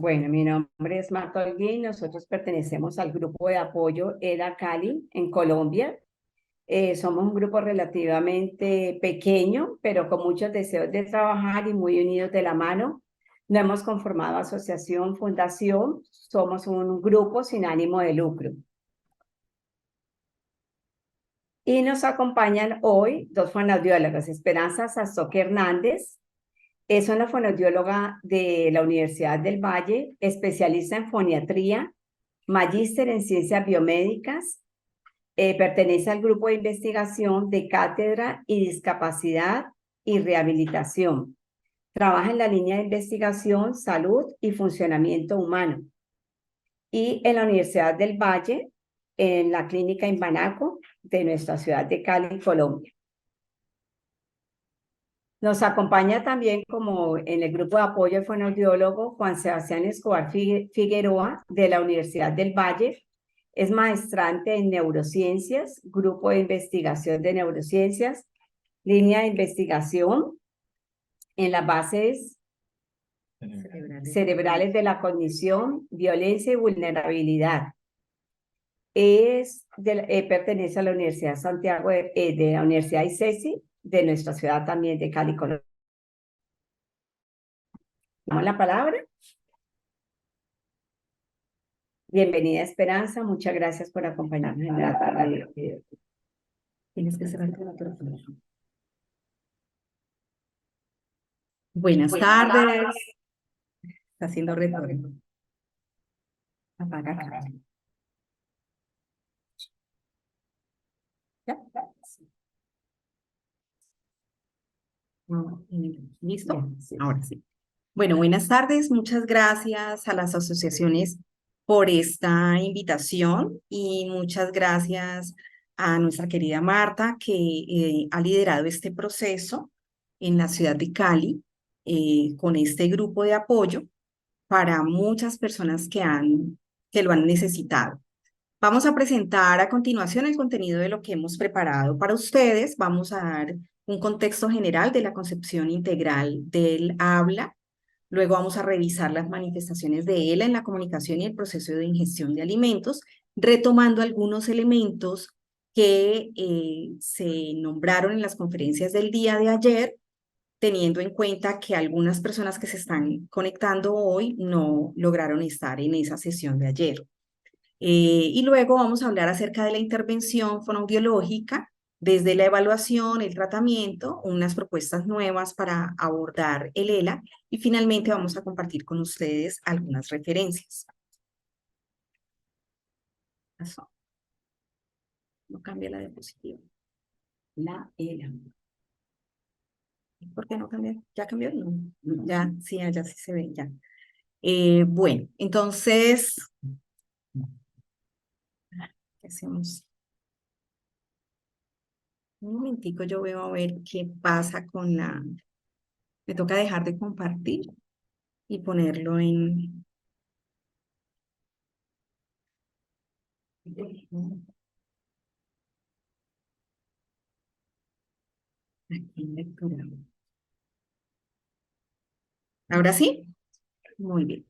Bueno, mi nombre es Marta Holguín, nosotros pertenecemos al grupo de apoyo EDA Cali en Colombia. Somos un grupo relativamente pequeño, pero con muchos deseos de trabajar y muy unidos de la mano. No hemos conformado asociación, fundación, somos un grupo sin ánimo de lucro. Y nos acompañan hoy dos fonoaudiólogas, Esperanza Sastoque Hernández. Es una fonoaudióloga de la Universidad del Valle, especialista en foniatría, magíster en ciencias biomédicas, pertenece al grupo de investigación de cátedra y discapacidad y rehabilitación. Trabaja en la línea de investigación, salud y funcionamiento humano. Y en la Universidad del Valle, en la clínica Imbanaco de nuestra ciudad de Cali, Colombia. Nos acompaña también como en el grupo de apoyo el fonoaudiólogo Juan Sebastián Escobar Figueroa de la Universidad del Valle. Es maestrante en neurociencias, grupo de investigación de neurociencias, línea de investigación en las bases cerebrales de la cognición, violencia y vulnerabilidad. Pertenece a la Universidad Santiago de la Universidad ICESI de nuestra ciudad también de Cali, Colombia. Damos la palabra. Bienvenida, Esperanza. Muchas gracias por acompañarnos en la tarde. Tienes que cerrar el micrófono. Buenas tardes. Está haciendo retorno. Apaga acá. ¿Ya? ¿Listo? Sí. Ahora sí. Bueno, buenas tardes. Muchas gracias a las asociaciones por esta invitación y muchas gracias a nuestra querida Marta que ha liderado este proceso en la ciudad de Cali con este grupo de apoyo para muchas personas que lo han necesitado. Vamos a presentar a continuación el contenido de lo que hemos preparado para ustedes. Vamos a dar un contexto general de la concepción integral del habla. Luego vamos a revisar las manifestaciones de ELA en la comunicación y el proceso de ingestión de alimentos, retomando algunos elementos que se nombraron en las conferencias del día de ayer, teniendo en cuenta que algunas personas que se están conectando hoy no lograron estar en esa sesión de ayer. Y luego vamos a hablar acerca de la intervención fonoaudiológica, desde la evaluación, el tratamiento, unas propuestas nuevas para abordar el ELA y finalmente vamos a compartir con ustedes algunas referencias. No cambia la diapositiva. La ELA. ¿Por qué no cambia? ¿Ya cambió? No. Ya, sí, allá sí se ve, ya. Bueno, entonces, ¿qué hacemos? Un momentico, yo veo a ver qué pasa con la... Me toca dejar de compartir y ponerlo en... Aquí en lectura. ¿Ahora sí? Muy bien.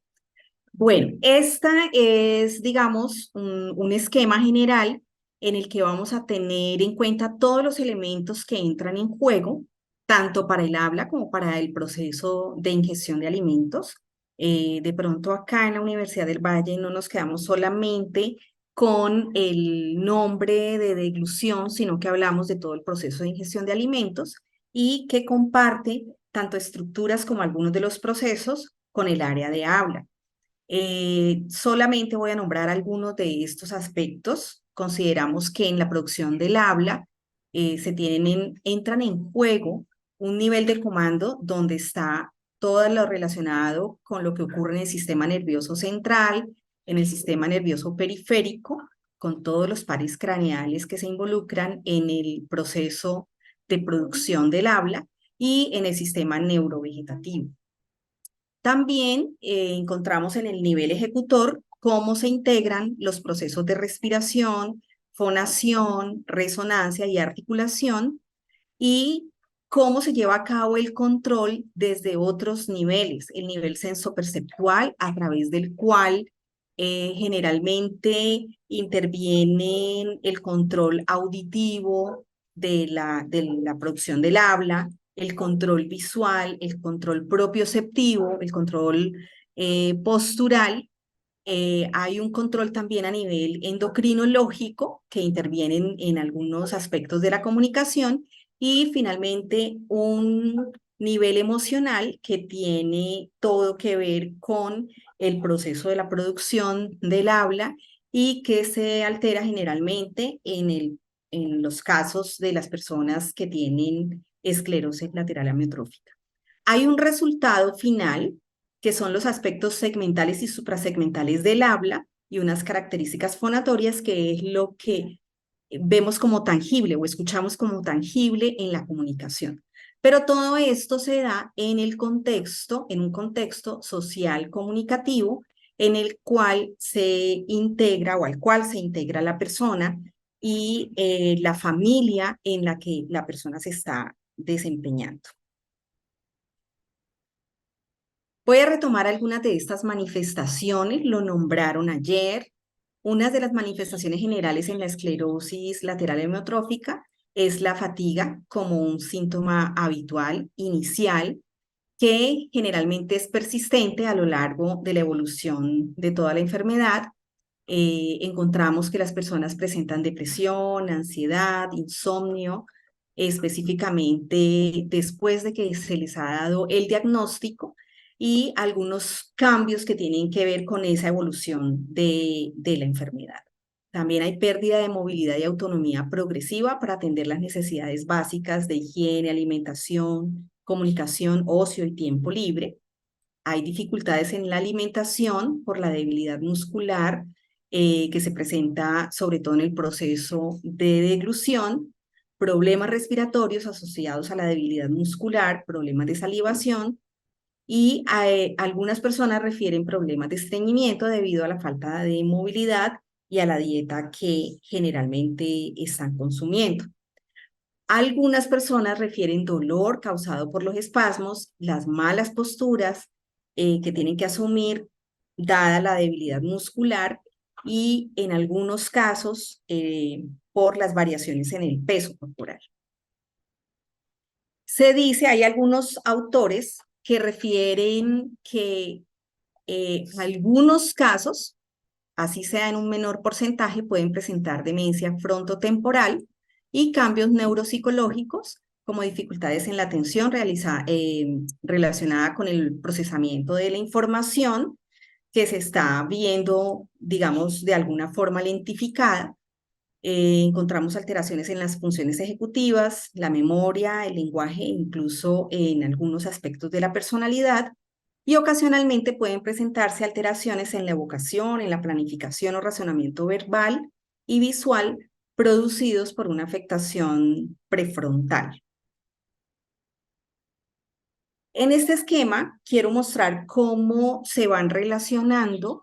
Bueno, esta es, digamos, un esquema general en el que vamos a tener en cuenta todos los elementos que entran en juego, tanto para el habla como para el proceso de ingestión de alimentos. De pronto acá en la Universidad del Valle no nos quedamos solamente con el nombre de deglución, sino que hablamos de todo el proceso de ingestión de alimentos y que comparte tanto estructuras como algunos de los procesos con el área de habla. Solamente voy a nombrar algunos de estos aspectos. Consideramos que en la producción del habla entran en juego un nivel de comando donde está todo lo relacionado con lo que ocurre en el sistema nervioso central, en el sistema nervioso periférico, con todos los pares craneales que se involucran en el proceso de producción del habla y en el sistema neurovegetativo. También encontramos en el nivel ejecutor cómo se integran los procesos de respiración, fonación, resonancia y articulación, y cómo se lleva a cabo el control desde otros niveles, el nivel sensoperceptual a través del cual generalmente intervienen el control auditivo de la producción del habla, el control visual, el control propioceptivo, el control postural. Hay un control también a nivel endocrinológico que interviene en algunos aspectos de la comunicación y finalmente un nivel emocional que tiene todo que ver con el proceso de la producción del habla y que se altera generalmente en los casos de las personas que tienen esclerosis lateral amiotrófica. Hay un resultado final, que son los aspectos segmentales y suprasegmentales del habla y unas características fonatorias, que es lo que vemos como tangible o escuchamos como tangible en la comunicación. Pero todo esto se da en el contexto, en un contexto social comunicativo, en el cual se integra o al cual se integra la persona y la familia en la que la persona se está desempeñando. Voy a retomar algunas de estas manifestaciones, lo nombraron ayer. Una de las manifestaciones generales en la esclerosis lateral amiotrófica es la fatiga como un síntoma habitual, inicial, que generalmente es persistente a lo largo de la evolución de toda la enfermedad. Encontramos que las personas presentan depresión, ansiedad, insomnio, específicamente después de que se les ha dado el diagnóstico y algunos cambios que tienen que ver con esa evolución de la enfermedad. También hay pérdida de movilidad y autonomía progresiva para atender las necesidades básicas de higiene, alimentación, comunicación, ocio y tiempo libre. Hay dificultades en la alimentación por la debilidad muscular que se presenta sobre todo en el proceso de deglución, problemas respiratorios asociados a la debilidad muscular, problemas de salivación y algunas personas refieren problemas de estreñimiento debido a la falta de movilidad y a la dieta que generalmente están consumiendo. Algunas personas refieren dolor causado por los espasmos, las malas posturas que tienen que asumir dada la debilidad muscular y en algunos casos por las variaciones en el peso corporal. Se dice, hay algunos autores que refieren que algunos casos, así sea en un menor porcentaje, pueden presentar demencia frontotemporal y cambios neuropsicológicos como dificultades en la atención relacionada con el procesamiento de la información que se está viendo, digamos, de alguna forma lentificada. Encontramos alteraciones en las funciones ejecutivas, la memoria, el lenguaje, incluso en algunos aspectos de la personalidad, y ocasionalmente pueden presentarse alteraciones en la evocación, en la planificación o razonamiento verbal y visual producidos por una afectación prefrontal. En este esquema quiero mostrar cómo se van relacionando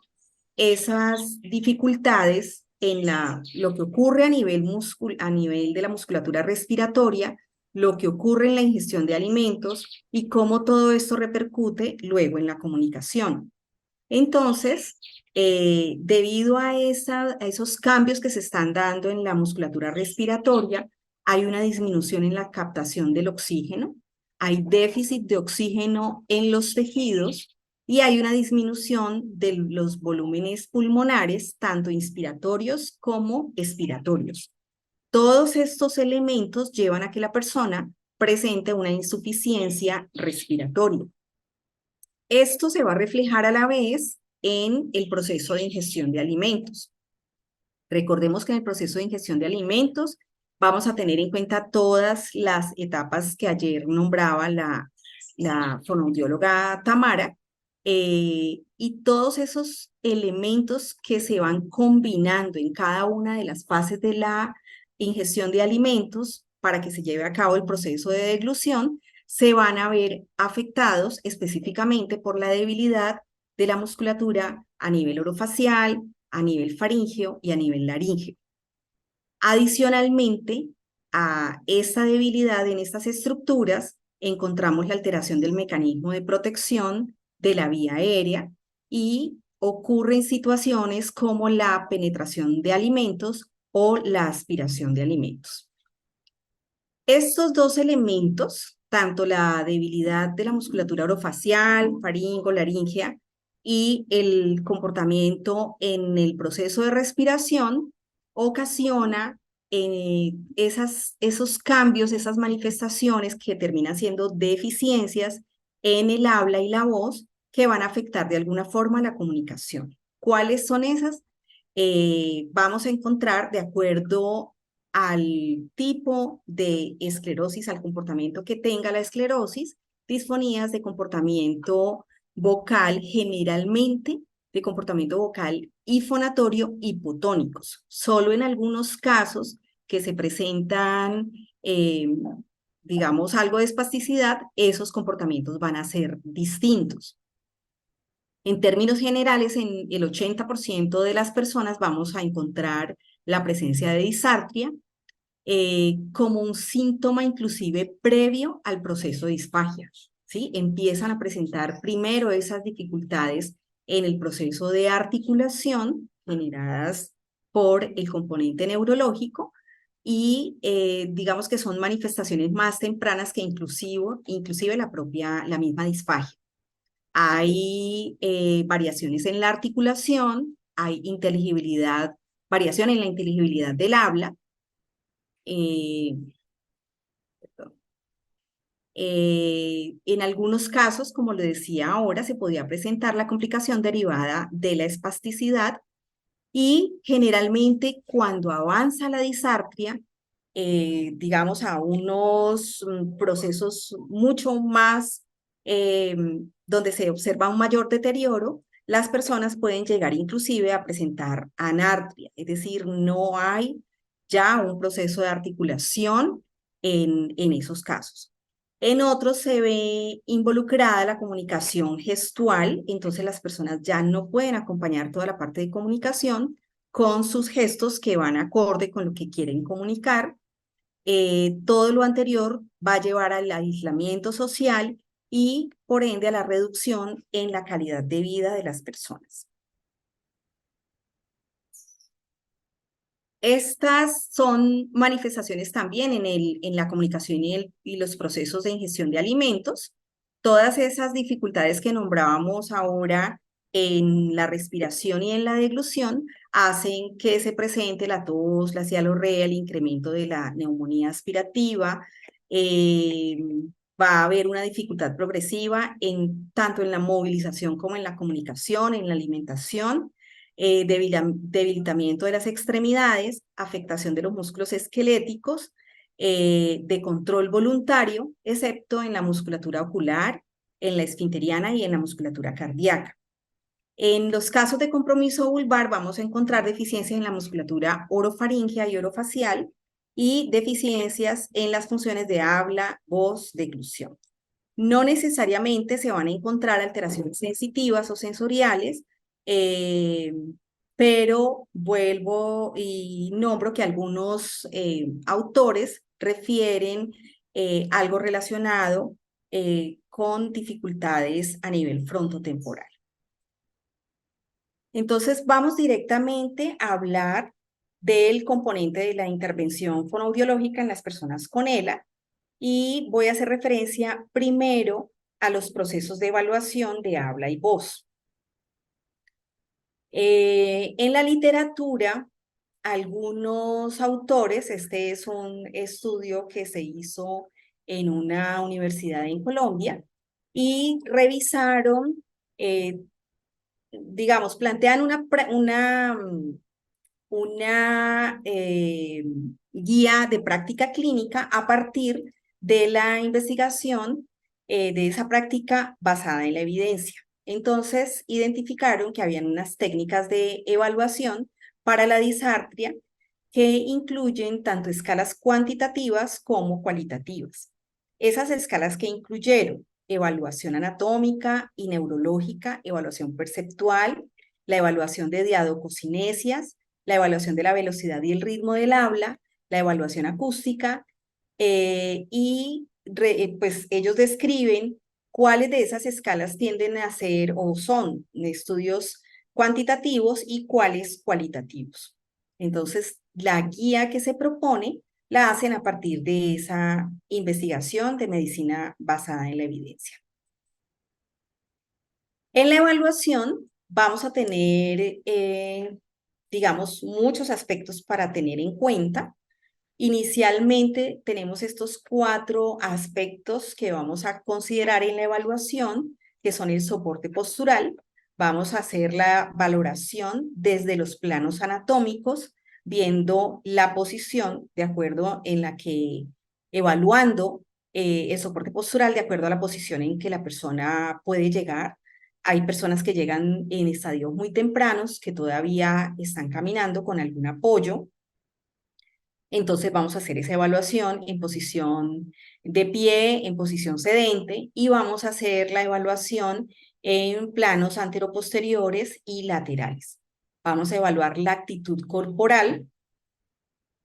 esas dificultades en lo que ocurre a nivel de la musculatura respiratoria, lo que ocurre en la ingestión de alimentos y cómo todo esto repercute luego en la comunicación. Entonces, debido a esos cambios que se están dando en la musculatura respiratoria, hay una disminución en la captación del oxígeno, hay déficit de oxígeno en los tejidos y hay una disminución de los volúmenes pulmonares, tanto inspiratorios como expiratorios. Todos estos elementos llevan a que la persona presente una insuficiencia respiratoria. Esto se va a reflejar a la vez en el proceso de ingestión de alimentos. Recordemos que en el proceso de ingestión de alimentos vamos a tener en cuenta todas las etapas que ayer nombraba la fonoaudióloga Tamara, y todos esos elementos que se van combinando en cada una de las fases de la ingestión de alimentos para que se lleve a cabo el proceso de deglución, se van a ver afectados específicamente por la debilidad de la musculatura a nivel orofacial, a nivel faríngeo y a nivel laríngeo. Adicionalmente, a esta debilidad en estas estructuras, encontramos la alteración del mecanismo de protección de la vía aérea y ocurren situaciones como la penetración de alimentos o la aspiración de alimentos. Estos dos elementos, tanto la debilidad de la musculatura orofacial, faringo-laringea, y el comportamiento en el proceso de respiración, ocasiona esos cambios, esas manifestaciones que terminan siendo deficiencias en el habla y la voz que van a afectar de alguna forma la comunicación. ¿Cuáles son esas? Vamos a encontrar de acuerdo al tipo de esclerosis, al comportamiento que tenga la esclerosis, disfonías de comportamiento vocal, generalmente de comportamiento vocal y fonatorio hipotónicos. Solo en algunos casos que se presentan, digamos, algo de espasticidad, esos comportamientos van a ser distintos. En términos generales, en el 80% de las personas vamos a encontrar la presencia de disartria, como un síntoma inclusive previo al proceso de disfagia, ¿sí? Empiezan a presentar primero esas dificultades en el proceso de articulación generadas por el componente neurológico y digamos que son manifestaciones más tempranas que inclusive la misma disfagia. Hay variaciones en la articulación, hay variación en la inteligibilidad del habla, eh, en algunos casos, como lo decía ahora, se podía presentar la complicación derivada de la espasticidad y generalmente cuando avanza la disartria, digamos a unos procesos mucho más donde se observa un mayor deterioro, las personas pueden llegar inclusive a presentar anartria, es decir, no hay ya un proceso de articulación en esos casos. En otros se ve involucrada la comunicación gestual, entonces las personas ya no pueden acompañar toda la parte de comunicación con sus gestos que van acorde con lo que quieren comunicar. Todo lo anterior va a llevar al aislamiento social y por ende a la reducción en la calidad de vida de las personas. Estas son manifestaciones también en la comunicación y los procesos de ingestión de alimentos. Todas esas dificultades que nombrábamos ahora en la respiración y en la deglución hacen que se presente la tos, la cialorrea, el incremento de la neumonía aspirativa. eh, Va a haber una dificultad progresiva tanto en la movilización como en la comunicación, en la alimentación, debilitamiento de las extremidades, afectación de los músculos esqueléticos, de control voluntario, excepto en la musculatura ocular, en la esfinteriana y en la musculatura cardíaca. En los casos de compromiso vulvar vamos a encontrar deficiencias en la musculatura orofaringea y orofacial y deficiencias en las funciones de habla, voz, deglución. No necesariamente se van a encontrar alteraciones sensitivas o sensoriales, eh, pero vuelvo y nombro que algunos autores refieren algo relacionado con dificultades a nivel frontotemporal. Entonces vamos directamente a hablar del componente de la intervención fonoaudiológica en las personas con ELA y voy a hacer referencia primero a los procesos de evaluación de habla y voz. En la literatura, algunos autores, este es un estudio que se hizo en una universidad en Colombia y revisaron, digamos, plantean una guía de práctica clínica a partir de la investigación de esa práctica basada en la evidencia. Entonces, identificaron que habían unas técnicas de evaluación para la disartria que incluyen tanto escalas cuantitativas como cualitativas. Esas escalas que incluyeron evaluación anatómica y neurológica, evaluación perceptual, la evaluación de diadococinesias, la evaluación de la velocidad y el ritmo del habla la evaluación acústica, pues ellos describen cuáles de esas escalas tienden a ser o son estudios cuantitativos y cuáles cualitativos. Entonces, la guía que se propone la hacen a partir de esa investigación de medicina basada en la evidencia. En la evaluación vamos a tener, digamos, muchos aspectos para tener en cuenta. Inicialmente tenemos estos 4 aspectos que vamos a considerar en la evaluación, que son el soporte postural. Vamos a hacer la valoración desde los planos anatómicos, viendo la posición de acuerdo en la que, evaluando el soporte postural de acuerdo a la posición en que la persona puede llegar. Hay personas que llegan en estadios muy tempranos, que todavía están caminando con algún apoyo. Entonces vamos a hacer esa evaluación en posición de pie, en posición sedente, y vamos a hacer la evaluación en planos anteroposteriores y laterales. Vamos a evaluar la actitud corporal,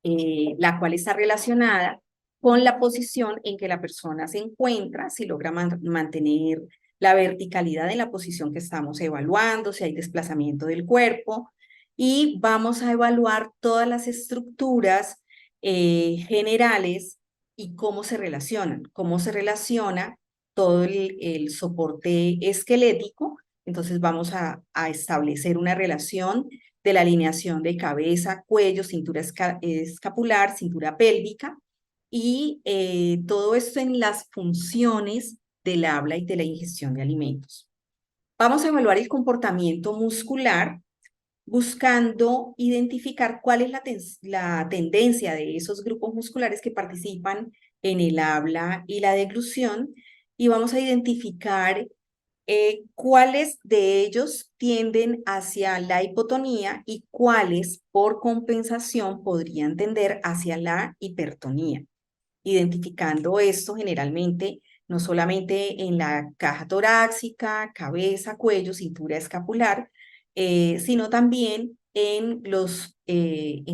la cual está relacionada con la posición en que la persona se encuentra, si logra mantener la verticalidad en la posición que estamos evaluando, si hay desplazamiento del cuerpo, y vamos a evaluar todas las estructuras generales y cómo se relaciona todo el soporte esquelético. Entonces vamos a establecer una relación de la alineación de cabeza, cuello, cintura escapular, cintura pélvica, y todo esto en las funciones del habla y de la ingestión de alimentos. Vamos a evaluar el comportamiento muscular, buscando identificar cuál es la tendencia de esos grupos musculares que participan en el habla y la deglución, y vamos a identificar cuáles de ellos tienden hacia la hipotonía y cuáles, por compensación, podrían tender hacia la hipertonía. Identificando esto generalmente no solamente en la caja torácica, cabeza, cuello, cintura escapular, sino también en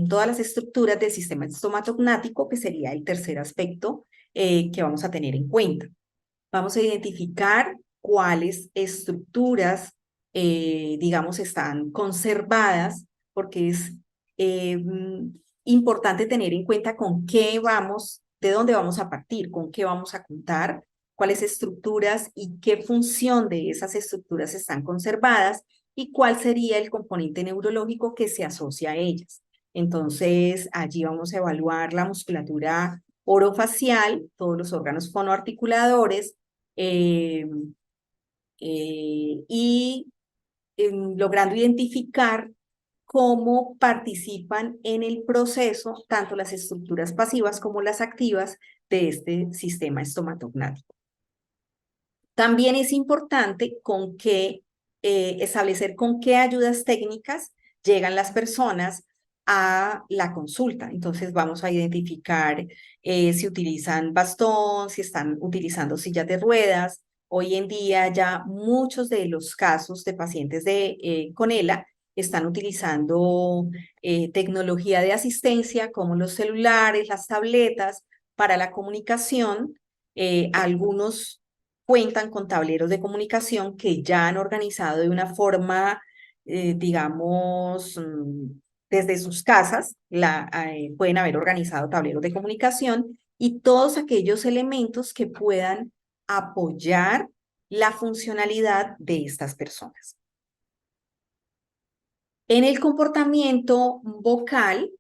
todas las estructuras del sistema estomatognático, que sería el tercer aspecto que vamos a tener en cuenta. Vamos a identificar cuáles estructuras, digamos, están conservadas, porque es importante tener en cuenta con qué vamos, de dónde vamos a partir, con qué vamos a contar, cuáles estructuras y qué función de esas estructuras están conservadas y cuál sería el componente neurológico que se asocia a ellas. Entonces, allí vamos a evaluar la musculatura orofacial, todos los órganos fonoarticuladores, eh, y logrando identificar cómo participan en el proceso tanto las estructuras pasivas como las activas de este sistema estomatognático. También es importante establecer con qué ayudas técnicas llegan las personas a la consulta. Entonces vamos a identificar si utilizan bastón, si están utilizando sillas de ruedas. Hoy en día ya muchos de los casos de pacientes con ELA están utilizando tecnología de asistencia como los celulares, las tabletas para la comunicación. Algunos cuentan con tableros de comunicación que ya han organizado de una forma, digamos, desde sus casas, pueden haber organizado tableros de comunicación y todos aquellos elementos que puedan apoyar la funcionalidad de estas personas. En el comportamiento vocal,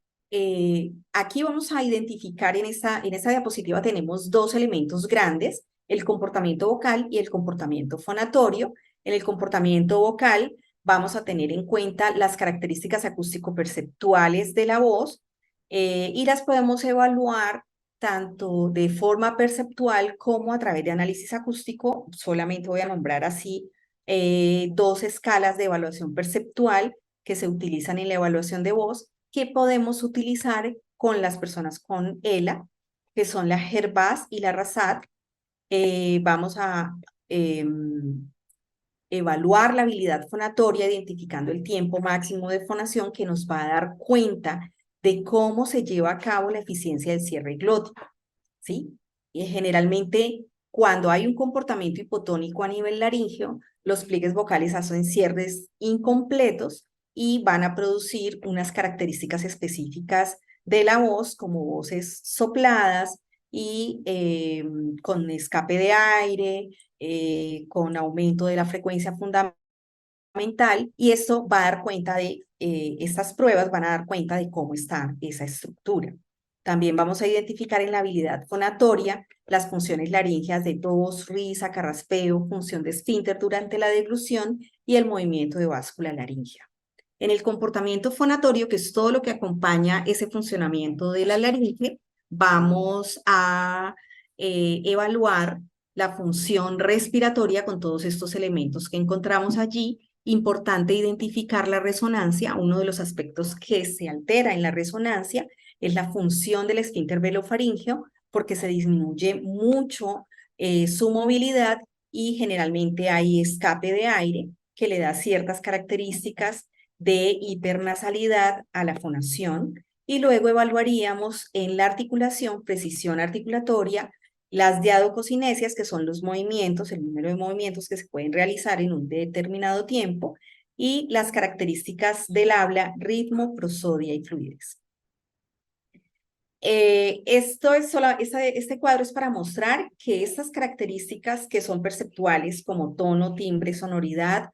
aquí vamos a identificar en esta diapositiva tenemos 2 elementos grandes, el comportamiento vocal y el comportamiento fonatorio. En el comportamiento vocal vamos a tener en cuenta las características acústico-perceptuales de la voz, y las podemos evaluar tanto de forma perceptual como a través de análisis acústico. Solamente voy a nombrar así 2 escalas de evaluación perceptual que se utilizan en la evaluación de voz, que podemos utilizar con las personas con ELA, que son la Herbaz y la Rasat. Vamos a evaluar la habilidad fonatoria identificando el tiempo máximo de fonación, que nos va a dar cuenta de cómo se lleva a cabo la eficiencia del cierre glótico, ¿sí? Y generalmente, cuando hay un comportamiento hipotónico a nivel laríngeo, los pliegues vocales hacen cierres incompletos y van a producir unas características específicas de la voz, como voces sopladas y con escape de aire, con aumento de la frecuencia fundamental, y esto va a dar cuenta de, estas pruebas van a dar cuenta de cómo está esa estructura. También vamos a identificar en la habilidad fonatoria las funciones laríngeas de tos, risa, carraspeo, función de esfínter durante la deglución y el movimiento de báscula laríngea. En el comportamiento fonatorio, que es todo lo que acompaña ese funcionamiento de la laringe, vamos a evaluar la función respiratoria con todos estos elementos que encontramos allí. Importante identificar la resonancia. Uno de los aspectos que se altera en la resonancia es la función del esfínter velofaríngeo, porque se disminuye mucho su movilidad y generalmente hay escape de aire que le da ciertas características de hipernasalidad a la fonación. Y luego evaluaríamos en la articulación, precisión articulatoria, las diadococinesias, que son los movimientos, el número de movimientos que se pueden realizar en un determinado tiempo, y las características del habla, ritmo, prosodia y fluidez. Este cuadro es para mostrar que estas características que son perceptuales, como tono, timbre, sonoridad,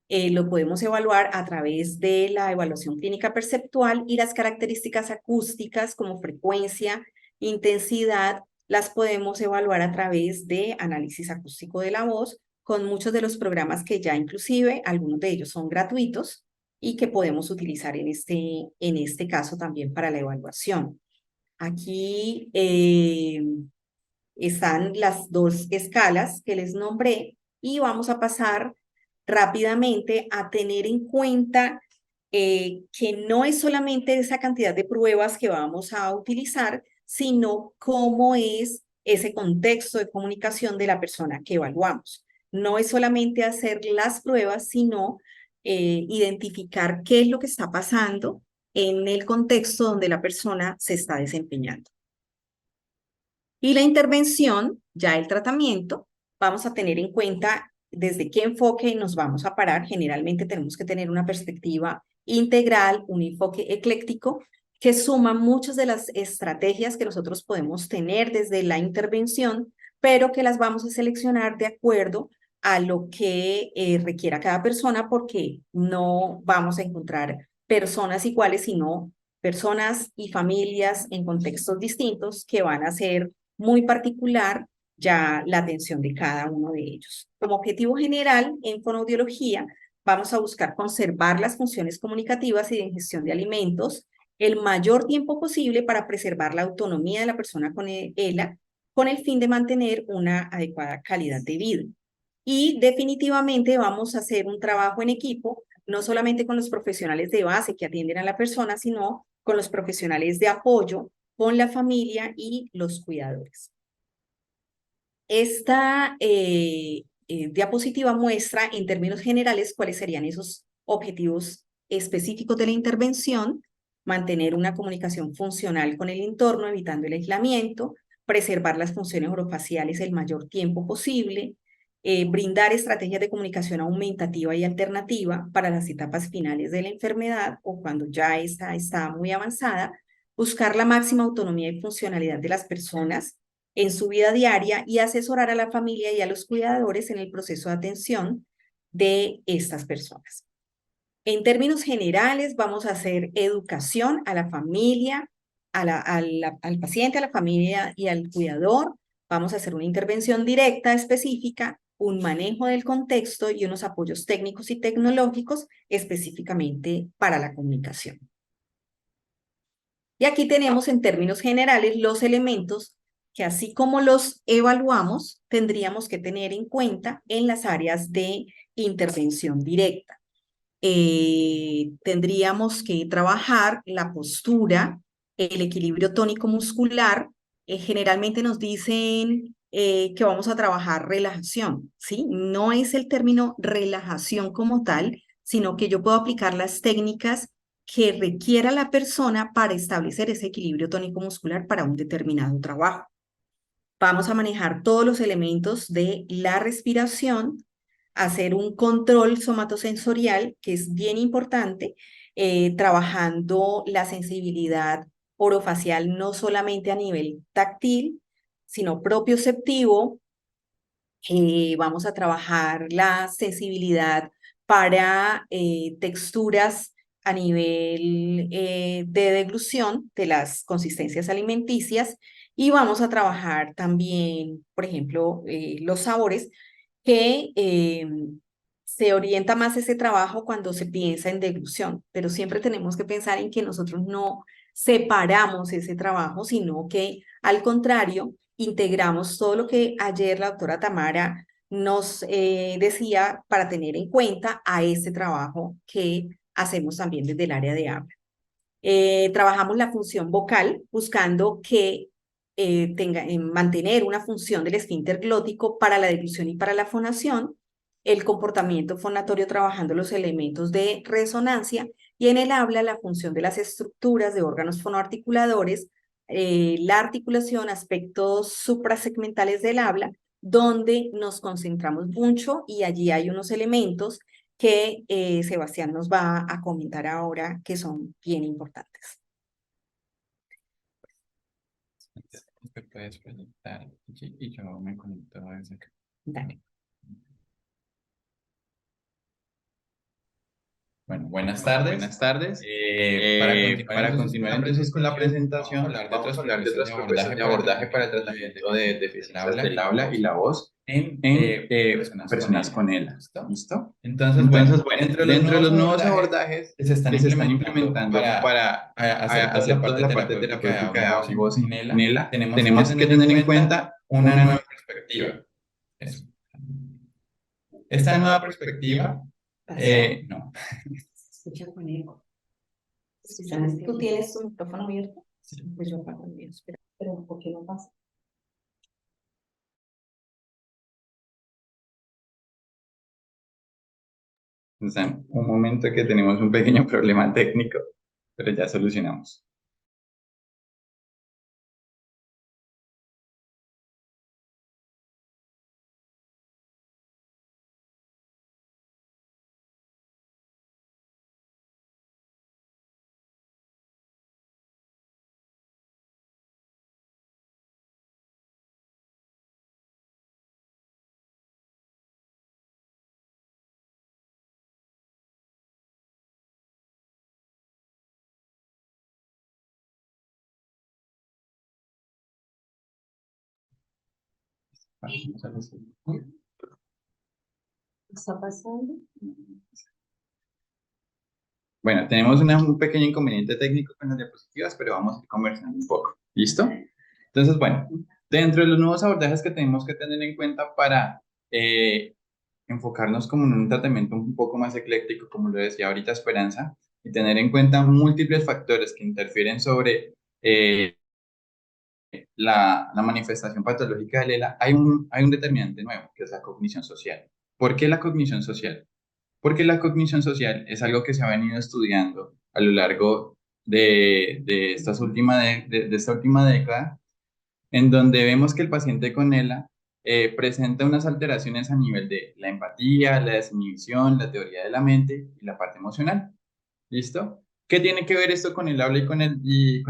lo podemos evaluar a través de la evaluación clínica perceptual, y las características acústicas como frecuencia, intensidad, las podemos evaluar a través de análisis acústico de la voz, con muchos de los programas que ya inclusive, algunos de ellos son gratuitos y que podemos utilizar en este caso también para la evaluación. Aquí están las dos escalas que les nombré y vamos a pasar rápidamente a tener en cuenta que no es solamente esa cantidad de pruebas que vamos a utilizar, sino cómo es ese contexto de comunicación de la persona que evaluamos. No es solamente hacer las pruebas, sino identificar qué es lo que está pasando en el contexto donde la persona se está desempeñando. Y la intervención, ya el tratamiento, vamos a tener en cuenta desde qué enfoque nos vamos a parar. Generalmente tenemos que tener una perspectiva integral, un enfoque ecléctico, que suma muchas de las estrategias que nosotros podemos tener desde la intervención, pero que las vamos a seleccionar de acuerdo a lo que requiera cada persona, porque no vamos a encontrar personas iguales, sino personas y familias en contextos distintos que van a ser muy particular ya la atención de cada uno de ellos. Como objetivo general, en fonoaudiología, vamos a buscar conservar las funciones comunicativas y de ingestión de alimentos el mayor tiempo posible para preservar la autonomía de la persona con ELA, con el fin de mantener una adecuada calidad de vida. Y definitivamente vamos a hacer un trabajo en equipo, no solamente con los profesionales de base que atienden a la persona, sino con los profesionales de apoyo, con la familia y los cuidadores. Esta diapositiva muestra en términos generales cuáles serían esos objetivos específicos de la intervención: mantener una comunicación funcional con el entorno, evitando el aislamiento, preservar las funciones orofaciales el mayor tiempo posible, brindar estrategias de comunicación aumentativa y alternativa para las etapas finales de la enfermedad o cuando ya está muy avanzada, buscar la máxima autonomía y funcionalidad de las personas en su vida diaria y asesorar a la familia y a los cuidadores en el proceso de atención de estas personas. En términos generales, vamos a hacer educación a la familia, al paciente, a la familia y al cuidador. Vamos a hacer una intervención directa, específica, un manejo del contexto y unos apoyos técnicos y tecnológicos específicamente para la comunicación. Y aquí tenemos en términos generales los elementos que, así como los evaluamos, tendríamos que tener en cuenta en las áreas de intervención directa. Tendríamos que trabajar la postura, el equilibrio tónico muscular. Generalmente nos dicen que vamos a trabajar relajación, ¿sí? No es el término relajación como tal, sino que yo puedo aplicar las técnicas que requiera la persona para establecer ese equilibrio tónico-muscular para un determinado trabajo. Vamos a manejar todos los elementos de la respiración, hacer un control somatosensorial, que es bien importante, trabajando la sensibilidad orofacial no solamente a nivel táctil, sino propioceptivo. Vamos a trabajar la sensibilidad para texturas a nivel de deglución de las consistencias alimenticias y vamos a trabajar también, por ejemplo, los sabores que se orienta más ese trabajo cuando se piensa en deglución, pero siempre tenemos que pensar en que nosotros no separamos ese trabajo, sino que al contrario, integramos todo lo que ayer la doctora Tamara nos decía para tener en cuenta a este trabajo que hacemos también desde el área de habla. Trabajamos la función vocal buscando que mantener una función del esfínter glótico para la deglución y para la fonación, el comportamiento fonatorio trabajando los elementos de resonancia y en el habla la función de las estructuras de órganos fonoarticuladores, la articulación, aspectos suprasegmentales del habla, donde nos concentramos mucho y allí hay unos elementos que Sebastián nos va a comentar ahora que son bien importantes. Te puedes proyectar aquí y yo me conecto desde acá. Dale. Bueno, buenas tardes. Buenas tardes. Para continuar entonces con la presentación, Vamos a hablar de otras propuestas de abordaje para el tratamiento de deficiencias del habla y la voz en en personas con ELA. ¿Listo? ¿Listo? Entonces, Entonces, bueno, bueno, dentro de los nuevos abordajes que se están que se están implementando implementando para hacer toda la parte terapéutica terapéutica de audio y voz en en ELA, tenemos que tener en cuenta una nueva perspectiva. Eso. Esta nueva perspectiva, no. Escucha con eco. ¿Tú tienes tu micrófono abierto? Sí. Pues yo apago el mío, espera. Pero ¿por qué no pasa? Entonces, un momento que tenemos un pequeño problema técnico, pero ya solucionamos. Vamos a ver. ¿Qué está pasando? Bueno, tenemos un pequeño inconveniente técnico con las diapositivas, pero vamos a ir conversando un poco. ¿Listo? Entonces, bueno, dentro de los nuevos abordajes que tenemos que tener en cuenta para enfocarnos como en un tratamiento un poco más ecléctico, como lo decía ahorita Esperanza, y tener en cuenta múltiples factores que interfieren sobre la manifestación patológica del ELA, hay un determinante nuevo, que es la cognición social. ¿Por qué la cognición social? Porque la cognición social es algo que se ha venido estudiando a lo largo de esta última década, en donde vemos que el paciente con ELA presenta unas alteraciones a nivel de la empatía, la desinhibición, la teoría de la mente y la parte emocional. ¿Listo? ¿Qué tiene que ver esto con el habla y con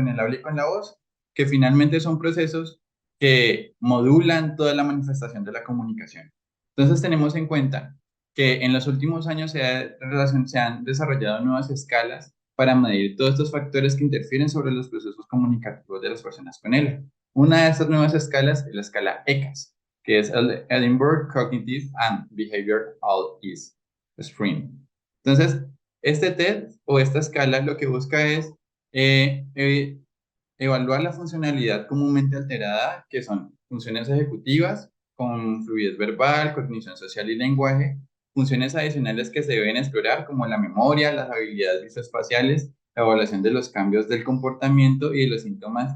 el habla y con la voz? Que finalmente son procesos que modulan toda la manifestación de la comunicación. Entonces tenemos en cuenta que en los últimos años se han desarrollado nuevas escalas para medir todos estos factores que interfieren sobre los procesos comunicativos de las personas con ELA. Una de estas nuevas escalas es la escala ECAS, que es el Edinburgh Cognitive and Behavioral Ease Stream. Entonces, este test o esta escala lo que busca es eh, eh, evaluar la funcionalidad comúnmente alterada, que son funciones ejecutivas con fluidez verbal, cognición social y lenguaje, funciones adicionales que se deben explorar como la memoria, las habilidades visoespaciales, la evaluación de los cambios del comportamiento y de los síntomas,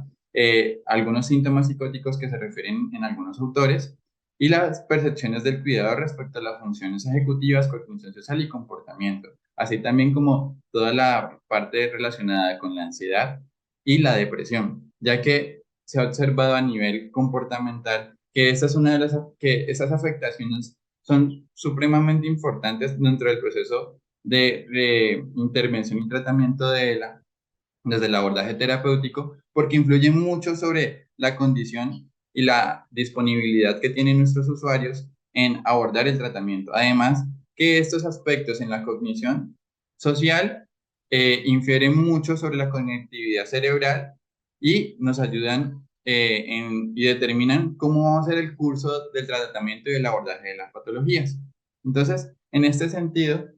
algunos síntomas psicóticos que se refieren en algunos autores, y las percepciones del cuidado respecto a las funciones ejecutivas, cognición social y comportamiento, así también como toda la parte relacionada con la ansiedad y la depresión, ya que se ha observado a nivel comportamental que esta es una de que esas afectaciones son supremamente importantes dentro del proceso de intervención y tratamiento desde el abordaje terapéutico, porque influye mucho sobre la condición y la disponibilidad que tienen nuestros usuarios en abordar el tratamiento. Además, que estos aspectos en la cognición social infieren mucho sobre la conectividad cerebral y nos ayudan y determinan cómo va a ser el curso del tratamiento y el abordaje de las patologías. Entonces, en este sentido,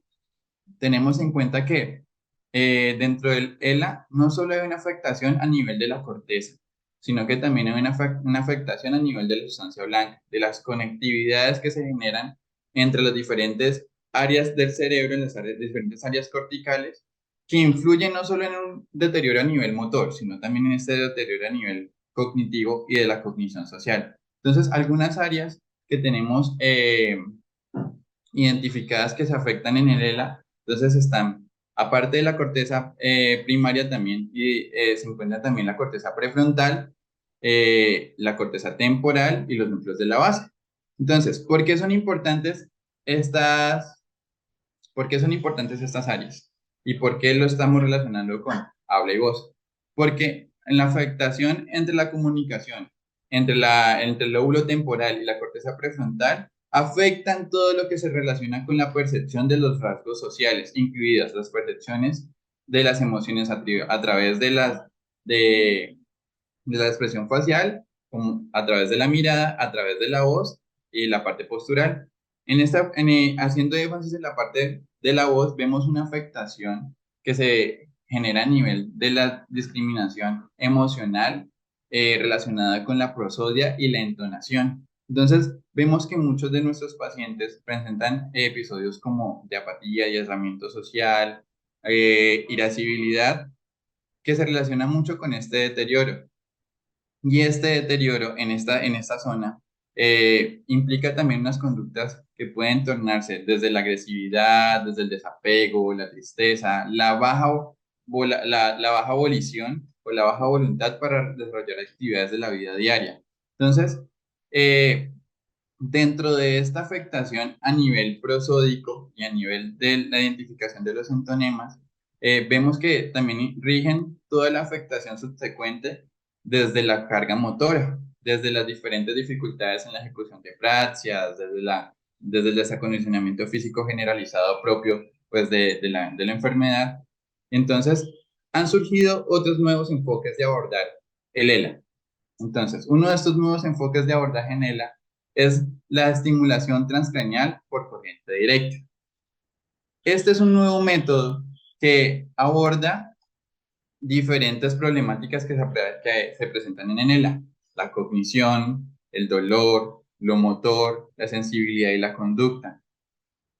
tenemos en cuenta que dentro del ELA no solo hay una afectación a nivel de la corteza, sino que también hay una afectación a nivel de la sustancia blanca, de las conectividades que se generan entre las diferentes áreas del cerebro, en las diferentes áreas corticales, que influyen no solo en un deterioro a nivel motor, sino también en este deterioro a nivel cognitivo y de la cognición social. Entonces, algunas áreas que tenemos identificadas que se afectan en el ELA. Entonces están, aparte de la corteza primaria también, y se encuentra también la corteza prefrontal, la corteza temporal y los núcleos de la base. Entonces, estas, ¿por qué son importantes estas áreas? ¿Y por qué lo estamos relacionando con habla y voz? Porque en la afectación entre la comunicación, entre el lóbulo temporal y la corteza prefrontal, afectan todo lo que se relaciona con la percepción de los rasgos sociales, incluidas las percepciones de las emociones a través de, de la expresión facial, como a través de la mirada, a través de la voz y la parte postural. Haciendo énfasis en la parte de la voz, vemos una afectación que se genera a nivel de la discriminación emocional relacionada con la prosodia y la entonación. Entonces, vemos que muchos de nuestros pacientes presentan episodios como de apatía y aislamiento social, irascibilidad, que se relaciona mucho con este deterioro. Y este deterioro en esta zona implica también unas conductas que pueden tornarse desde la agresividad, desde el desapego, la tristeza, la baja volición o la baja voluntad para desarrollar actividades de la vida diaria. Entonces, eh, dentro de esta afectación a nivel prosódico y a nivel de la identificación de los entonemas, vemos que también rigen toda la afectación subsecuente desde la carga motora, desde las diferentes dificultades en la ejecución de praxias, desde el desacondicionamiento físico generalizado propio pues, de la enfermedad. Entonces, han surgido otros nuevos enfoques de abordar el ELA. Entonces, uno de estos nuevos enfoques de abordaje en ELA es la estimulación transcranial por corriente directa. Este es un nuevo método que aborda diferentes problemáticas que se presentan en ELA: la cognición, el dolor, lo motor, la sensibilidad y la conducta.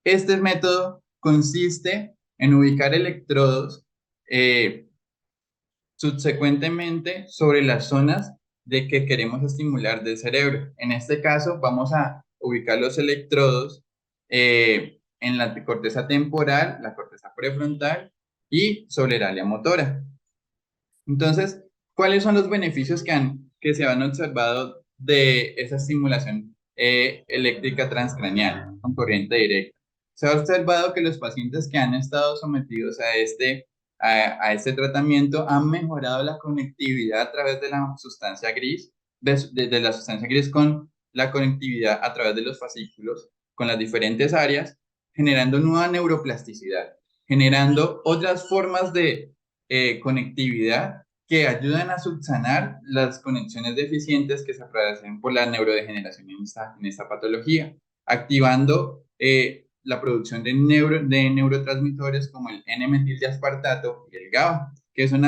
Este método consiste en ubicar electrodos subsecuentemente sobre las zonas de que queremos estimular del cerebro. En este caso, vamos a ubicar los electrodos en la corteza temporal, la corteza prefrontal y sobre el área motora. Entonces, ¿cuáles son los beneficios que se han observado de esa estimulación eléctrica transcranial con corriente directa? Se ha observado que los pacientes que han estado sometidos a este tratamiento han mejorado la conectividad a través de la sustancia gris, de la sustancia gris con la conectividad a través de los fascículos, con las diferentes áreas, generando nueva neuroplasticidad, generando otras formas de conectividad que ayudan a subsanar las conexiones deficientes que se producen por la neurodegeneración en esta patología, activando la producción de neurotransmisores como el N-metildiaspartato y el GABA, que son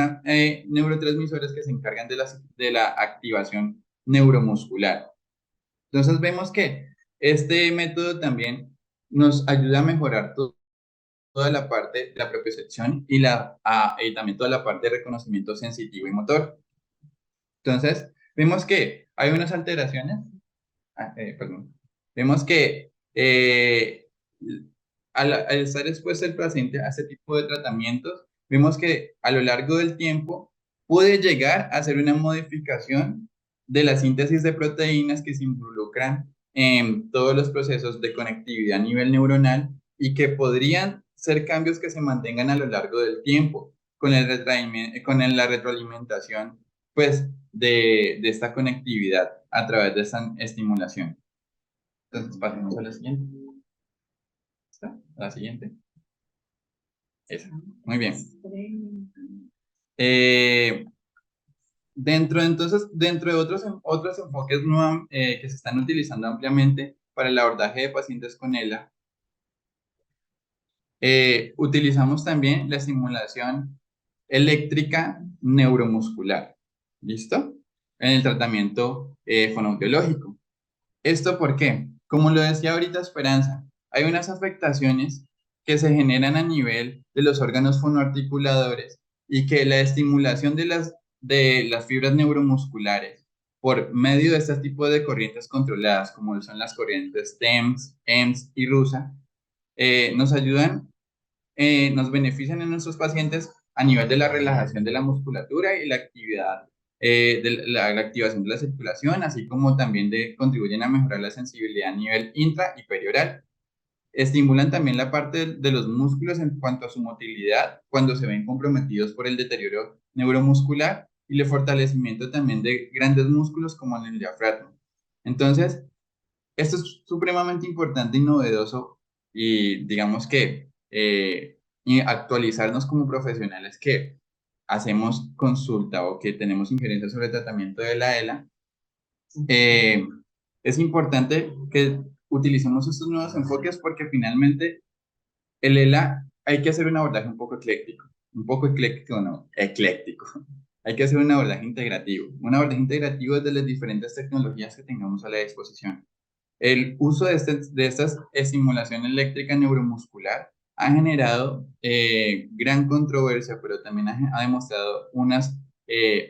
neurotransmisores que se encargan de la activación neuromuscular. Entonces vemos que este método también nos ayuda a mejorar toda la parte de la propiocepción y también toda la parte de reconocimiento sensitivo y motor. Entonces, vemos que hay unas alteraciones, perdón, vemos que al estar expuesto el paciente a este tipo de tratamientos, vemos que a lo largo del tiempo puede llegar a hacer una modificación de la síntesis de proteínas que se involucran en todos los procesos de conectividad a nivel neuronal y que podrían ser cambios que se mantengan a lo largo del tiempo con la retroalimentación pues, de esta conectividad a través de esta estimulación. Entonces, pasemos a la siguiente. ¿Está? La siguiente. Esa. Muy bien. Dentro de otros enfoques que se están utilizando ampliamente para el abordaje de pacientes con ELA, utilizamos también la estimulación eléctrica neuromuscular. ¿Listo? En el tratamiento fonoaudiológico. ¿Esto por qué? Como lo decía ahorita Esperanza, hay unas afectaciones que se generan a nivel de los órganos fonoarticuladores y que la estimulación de las fibras neuromusculares por medio de este tipo de corrientes controladas, como son las corrientes TEMS, EMS y RUSA, nos ayudan, nos benefician en nuestros pacientes a nivel de la relajación de la musculatura y la actividad de la activación de la circulación, así como también contribuyen a mejorar la sensibilidad a nivel intra y perioral. Estimulan también la parte de los músculos en cuanto a su motilidad cuando se ven comprometidos por el deterioro neuromuscular y el fortalecimiento también de grandes músculos como en el diafragma. Entonces, esto es supremamente importante y novedoso y digamos que y actualizarnos como profesionales que hacemos consulta o que tenemos injerencia sobre el tratamiento de la ELA, es importante que utilicemos estos nuevos enfoques porque finalmente el ELA hay que hacer un abordaje un poco ecléctico, no, ecléctico. Hay que hacer un abordaje integrativo desde las diferentes tecnologías que tengamos a la disposición. El uso de esta estimulación eléctrica neuromuscular ha generado gran controversia, pero también ha demostrado unos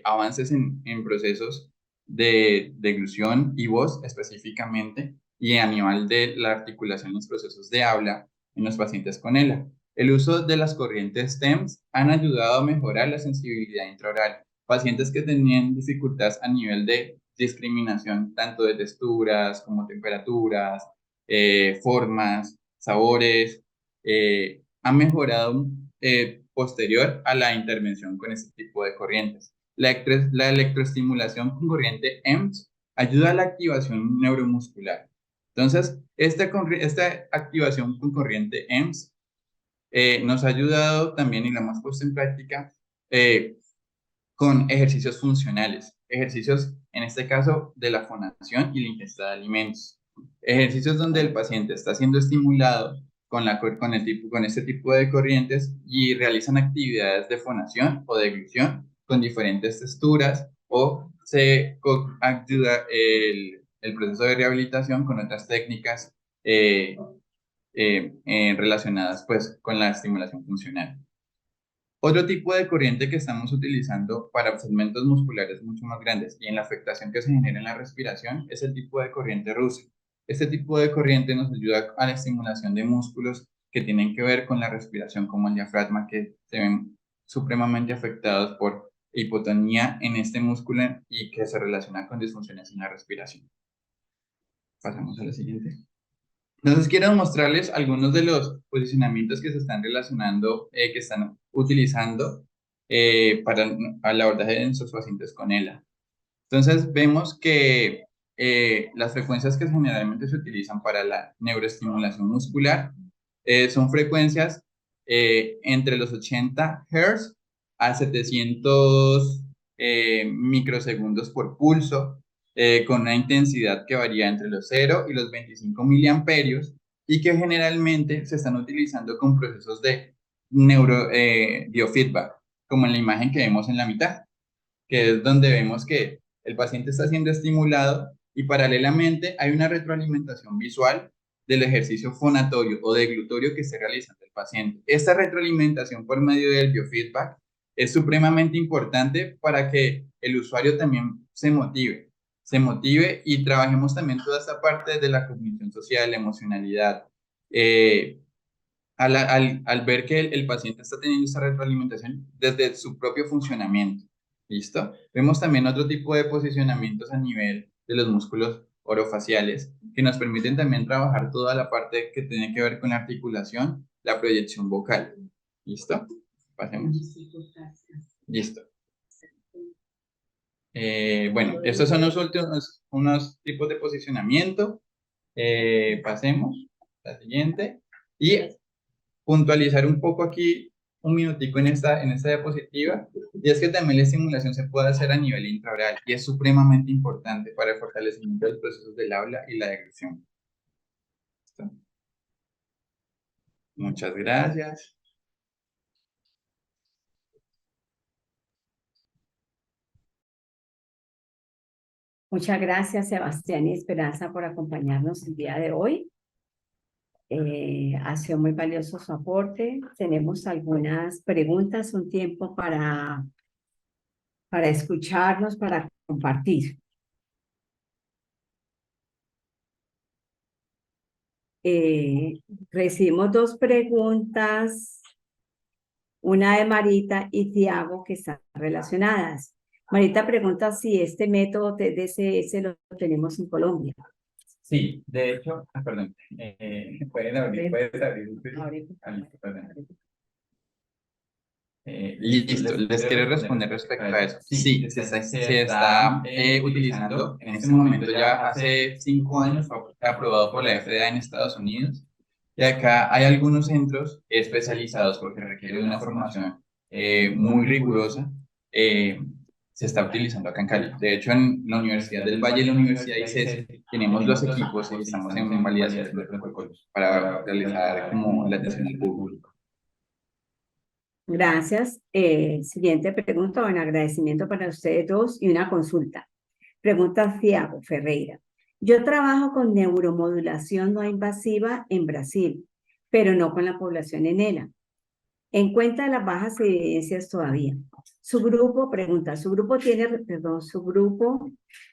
avances en procesos de deglución y voz específicamente, y a nivel de la articulación en los procesos de habla en los pacientes con ELA. El uso de las corrientes TEMS han ayudado a mejorar la sensibilidad intraoral. Pacientes que tenían dificultades a nivel de discriminación, tanto de texturas como temperaturas, formas, sabores, han mejorado posterior a la intervención con este tipo de corrientes. La electroestimulación con corriente EMS ayuda a la activación neuromuscular. Entonces, esta activación con corriente EMS nos ha ayudado también y la hemos puesto en práctica con ejercicios funcionales, ejercicios en este caso de la fonación y la ingesta de alimentos, ejercicios donde el paciente está siendo estimulado con este tipo de corrientes y realizan actividades de fonación o de deglución con diferentes texturas o se ayuda el proceso de rehabilitación con otras técnicas relacionadas pues con la estimulación funcional. Otro tipo de corriente que estamos utilizando para segmentos musculares mucho más grandes y en la afectación que se genera en la respiración es el tipo de corriente rusa. Este tipo de corriente nos ayuda a la estimulación de músculos que tienen que ver con la respiración, como el diafragma, que se ven supremamente afectados por hipotonía en este músculo y que se relaciona con disfunciones en la respiración. Pasamos a la siguiente. Entonces quiero mostrarles algunos de los posicionamientos que se están relacionando, que están utilizando para el abordaje de nuestros pacientes con ELA. Entonces vemos que las frecuencias que generalmente se utilizan para la neuroestimulación muscular son frecuencias entre los 80 Hz a 700 microsegundos por pulso, con una intensidad que varía entre los 0 y los 25 miliamperios y que generalmente se están utilizando con procesos de biofeedback, como en la imagen que vemos en la mitad, que es donde vemos que el paciente está siendo estimulado y paralelamente hay una retroalimentación visual del ejercicio fonatorio o deglutorio que esté realizando el paciente. Esta retroalimentación por medio del biofeedback es supremamente importante para que el usuario también se motive y trabajemos también toda esta parte de la cognición social, la emocionalidad, al ver que el paciente está teniendo esta retroalimentación desde su propio funcionamiento. ¿Listo? Vemos también otro tipo de posicionamientos a nivel de los músculos orofaciales que nos permiten también trabajar toda la parte que tiene que ver con la articulación, la proyección vocal. ¿Listo? Pasemos. Listo. Bueno, estos son los últimos, unos tipos de posicionamiento. Pasemos. La siguiente. Y puntualizar un poco aquí, un minutico en esta diapositiva, y es que también la estimulación se puede hacer a nivel intraoral y es supremamente importante para el fortalecimiento de los procesos del habla y la deglución. ¿Listo? Muchas gracias. Muchas gracias, Sebastián y Esperanza, por acompañarnos el día de hoy. Ha sido muy valioso su aporte. Tenemos algunas preguntas, un tiempo para escucharnos, para compartir. Recibimos dos preguntas, una de Marita y Tiago, que están relacionadas. Marita pregunta si este método TDCS lo tenemos en Colombia. Sí, de hecho, perdón, puedes abrir. Listo, perdón. Listo, les quiero responder respecto a eso. Sí, se está utilizando en este momento, ya hace 5 años, fue aprobado por la FDA en Estados Unidos. Y acá hay algunos centros especializados porque requiere de una formación muy rigurosa. Se está utilizando acá en Cali. De hecho, en la Universidad del Valle y la Universidad ICESI tenemos los equipos y estamos en validación de protocolos para realizar como la atención al público. Gracias. Siguiente pregunta, un agradecimiento para ustedes dos y una consulta. Pregunta Thiago Ferreira. Yo trabajo con neuromodulación no invasiva en Brasil, pero no con la población en ELA. En cuenta de las bajas evidencias todavía. Su grupo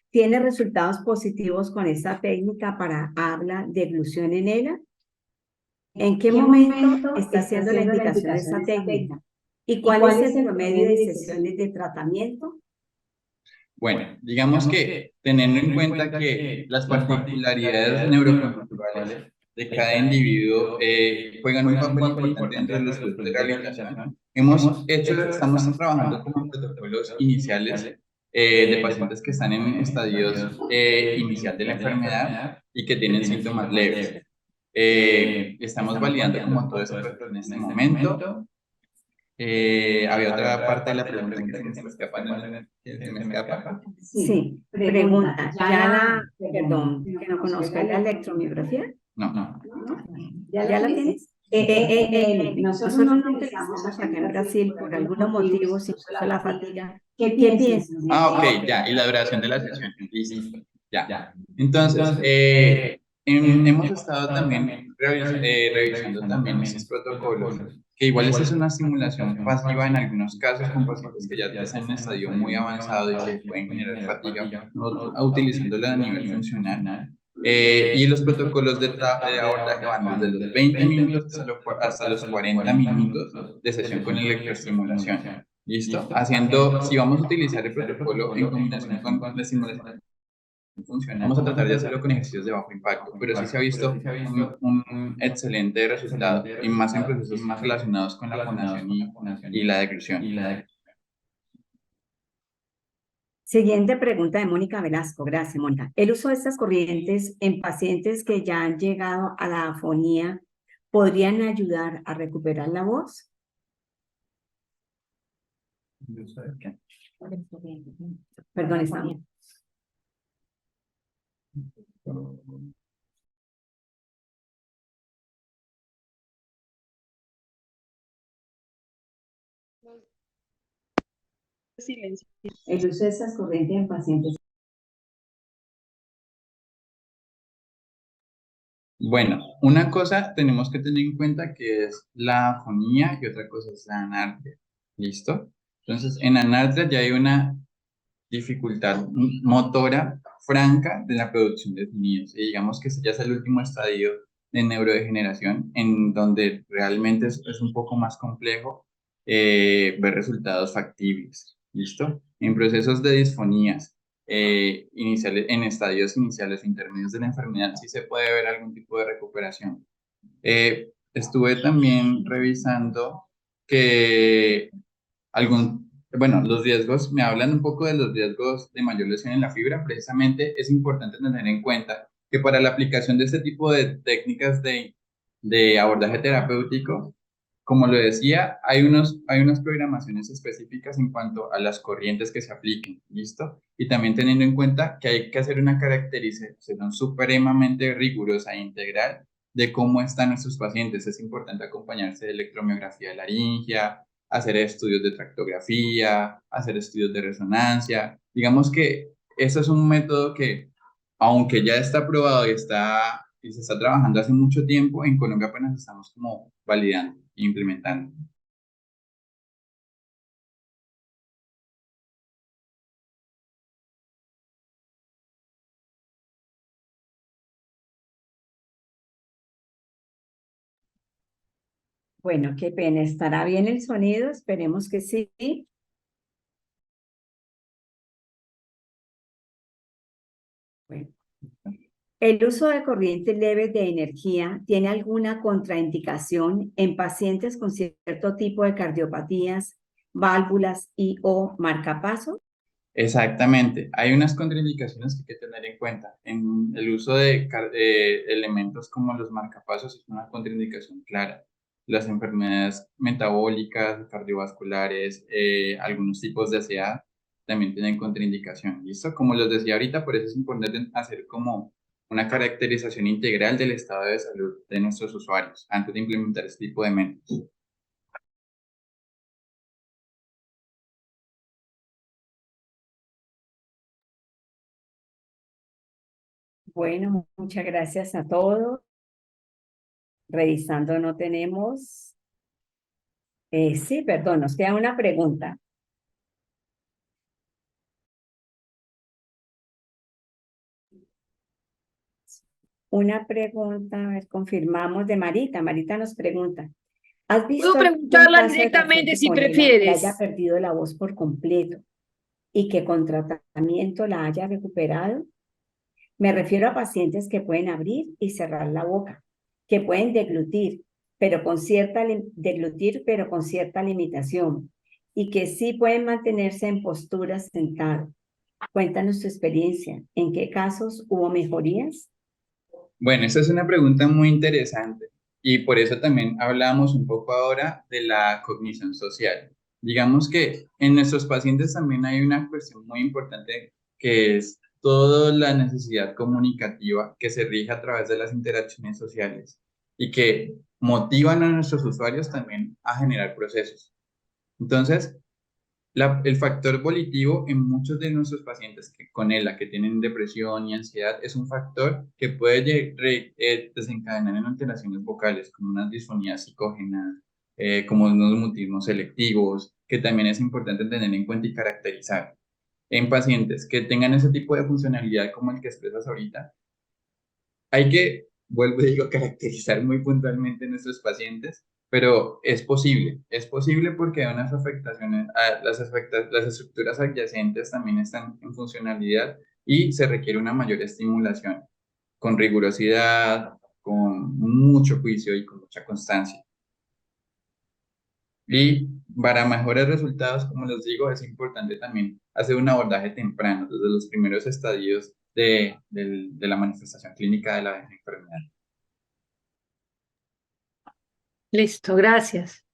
tiene resultados positivos con esta técnica para habla de deglución en ELA. ¿En qué momento está haciendo la indicación de esta técnica? ¿Y cuál es el promedio de sesiones de tratamiento? Bueno, digamos que teniendo en cuenta que las particularidades neuroconductuales de cada individuo juegan un papel importante dentro de los procesos de rehabilitación, estamos trabajando como protocolos iniciales de pacientes que están en estadios inicial de la enfermedad y que tienen síntomas leves. Estamos validando como todo ese proceso en este momento. Había otra parte de la pregunta que se me está escapando. ¿Se me escapa? Sí, pregunta. Perdón, que no conozco la electromiografía. No. ¿Ya la tienes? Nosotros no la utilizamos acá en Brasil por algunos motivos, incluso la fatiga. ¿Qué piensas? Ok, ya. Y la duración de la sesión. Listo. Ya. Entonces, hemos estado también revisando también estos protocolos, que igual esa es una estimulación pasiva en algunos casos con pacientes que ya están en un estadio muy avanzado y que pueden generar fatiga, utilizándola a nivel funcional. Y los protocolos de abordaje van desde los 20 minutos hasta los 40 minutos de sesión con electroestimulación. ¿Listo? Si vamos a utilizar el protocolo en combinación con la estimulación funcional, vamos a tratar de hacerlo con ejercicios de bajo impacto, pero sí se ha visto un excelente resultado, y más en procesos relacionados con la fonación y la deglución. Siguiente pregunta de Mónica Velasco. Gracias, Mónica. ¿El uso de estas corrientes en pacientes que ya han llegado a la afonía podrían ayudar a recuperar la voz? Perdón, está bien. Silencio. El uso de estas corrientes en pacientes. Bueno, una cosa tenemos que tener en cuenta que es la afonía y otra cosa es la anartria. ¿Listo? Entonces, en anartria ya hay una dificultad motora franca de la producción de sonidos. Y digamos que ese ya es el último estadio de neurodegeneración, en donde realmente es un poco más complejo ver resultados factibles. ¿Listo? En procesos de disfonías iniciales, en estadios iniciales o intermedios de la enfermedad, sí se puede ver algún tipo de recuperación. Estuve también revisando que bueno, los riesgos, me hablan un poco de los riesgos de mayor lesión en la fibra. Precisamente es importante tener en cuenta que para la aplicación de este tipo de técnicas de abordaje terapéutico, como lo decía, hay unas programaciones específicas en cuanto a las corrientes que se apliquen, ¿listo? Y también teniendo en cuenta que hay que hacer una caracterización supremamente rigurosa e integral de cómo están nuestros pacientes. Es importante acompañarse de electromiografía laringea, hacer estudios de tractografía, hacer estudios de resonancia. Digamos que eso es un método que, aunque ya está probado y se está trabajando hace mucho tiempo, en Colombia apenas estamos como validando e implementando. Bueno, qué pena. ¿Estará bien el sonido? Esperemos que sí. Bueno. ¿El uso de corrientes leves de energía tiene alguna contraindicación en pacientes con cierto tipo de cardiopatías, válvulas y o marcapasos? Exactamente. Hay unas contraindicaciones que hay que tener en cuenta. En el uso de elementos como los marcapasos es una contraindicación clara. Las enfermedades metabólicas, cardiovasculares, algunos tipos de ACA también tienen contraindicación. ¿Listo? Como les decía ahorita, por eso es importante hacer como una caracterización integral del estado de salud de nuestros usuarios antes de implementar este tipo de métodos. Bueno, muchas gracias a todos. Revisando, no tenemos. Sí, perdón, nos queda una pregunta. Una pregunta, a ver, confirmamos de Marita. Marita nos pregunta, ¿has visto Puedo algún preguntarla caso de directamente paciente si con ELA que haya prefieres. perdido la voz por completo y que con tratamiento la haya recuperado? Me refiero a pacientes que pueden abrir y cerrar la boca, que pueden deglutir, pero con cierta limitación, y que sí pueden mantenerse en postura sentada. Cuéntanos tu experiencia. ¿En qué casos hubo mejorías? Bueno, esta es una pregunta muy interesante y por eso también hablamos un poco ahora de la cognición social. Digamos que en nuestros pacientes también hay una cuestión muy importante que es toda la necesidad comunicativa que se rige a través de las interacciones sociales y que motivan a nuestros usuarios también a generar procesos. Entonces, el factor volitivo en muchos de nuestros pacientes con ELA, que tienen depresión y ansiedad, es un factor que puede desencadenar en alteraciones vocales, como unas disfonías psicógenas, como unos mutismos selectivos, que también es importante tener en cuenta y caracterizar. En pacientes que tengan ese tipo de funcionalidad como el que expresas ahorita, hay que, vuelvo y digo, caracterizar muy puntualmente en nuestros pacientes, pero es posible porque hay unas afectaciones, las estructuras adyacentes también están en funcionalidad y se requiere una mayor estimulación con rigurosidad, con mucho juicio y con mucha constancia. Y para mejores resultados, como les digo, es importante también hacer un abordaje temprano, desde los primeros estadios de la manifestación clínica de la enfermedad. Listo, gracias.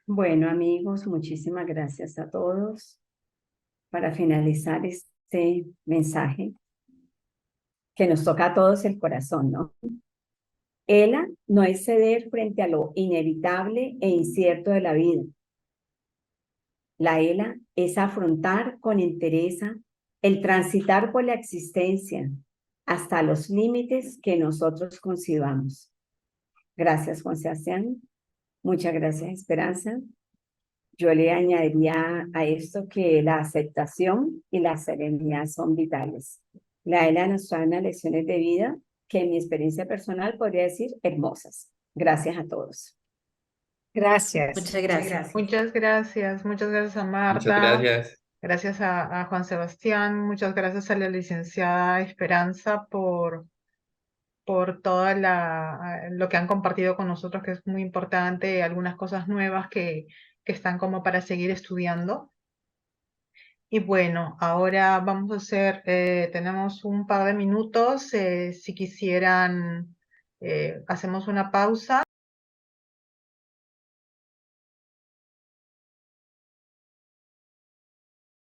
Bueno, amigos, muchísimas gracias a todos. Para finalizar este mensaje, que nos toca a todos el corazón, ¿no? ELA no es ceder frente a lo inevitable e incierto de la vida. La ELA es afrontar con entereza el transitar por la existencia hasta los límites que nosotros concibamos. Gracias, Juan Sebastián. Muchas gracias, Esperanza. Yo le añadiría a esto que la aceptación y la serenidad son vitales. La ELA nos trae unas lecciones de vida que en mi experiencia personal podría decir hermosas. Gracias a todos. Gracias. Muchas gracias. Muchas gracias a Muchas Marta, gracias. gracias a Juan Sebastián, muchas gracias a la licenciada Esperanza por todo lo que han compartido con nosotros, que es muy importante, algunas cosas nuevas que están como para seguir estudiando. Y bueno, ahora vamos a hacer, tenemos un par de minutos, si quisieran, hacemos una pausa.